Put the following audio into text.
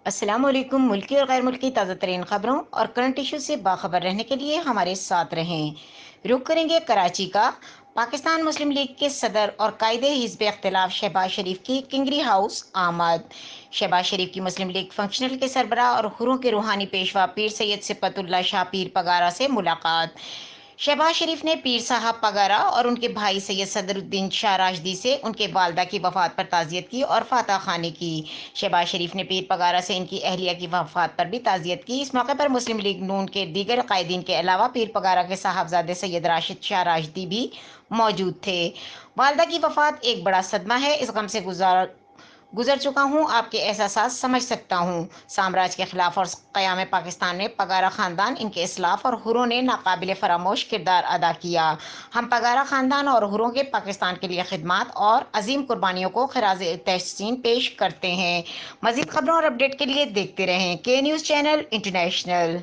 السلام علیکم۔ ملکی اور غیر ملکی تازہ ترین خبروں اور کرنٹ ایشو سے باخبر رہنے کے لیے ہمارے ساتھ رہیں۔ رخ کریں گے کراچی کا۔ پاکستان مسلم لیگ کے صدر اور قائد حزب اختلاف شہباز شریف کی کنگری ہاؤس آمد۔ شہباز شریف کی مسلم لیگ فنکشنل کے سربراہ اور حروں کے روحانی پیشوا پیر سید صفت اللہ شاہ پیر پگارا سے ملاقات۔ شہباز شریف نے پیر صاحب پگارا اور ان کے بھائی سید صدر الدین شاہ راشدی سے ان کے والدہ کی وفات پر تعزیت کی اور فاتح خوانی کی۔ شہباز شریف نے پیر پگارا سے ان کی اہلیہ کی وفات پر بھی تعزیت کی۔ اس موقع پر مسلم لیگ نون کے دیگر قائدین کے علاوہ پیر پگارا کے صاحبزادے سید راشد شاہ راشدی بھی موجود تھے۔ والدہ کی وفات ایک بڑا صدمہ ہے، اس غم سے گزر چکا ہوں، آپ کے احساسات سمجھ سکتا ہوں۔ سامراج کے خلاف اور قیام پاکستان میں پگارا خاندان، ان کے اسلاف اور حروں نے ناقابل فراموش کردار ادا کیا۔ ہم پگارا خاندان اور حروں کے پاکستان کے لیے خدمات اور عظیم قربانیوں کو خراج تحسین پیش کرتے ہیں۔ مزید خبروں اور اپڈیٹ کے لیے دیکھتے رہیں کے نیوز چینل انٹرنیشنل۔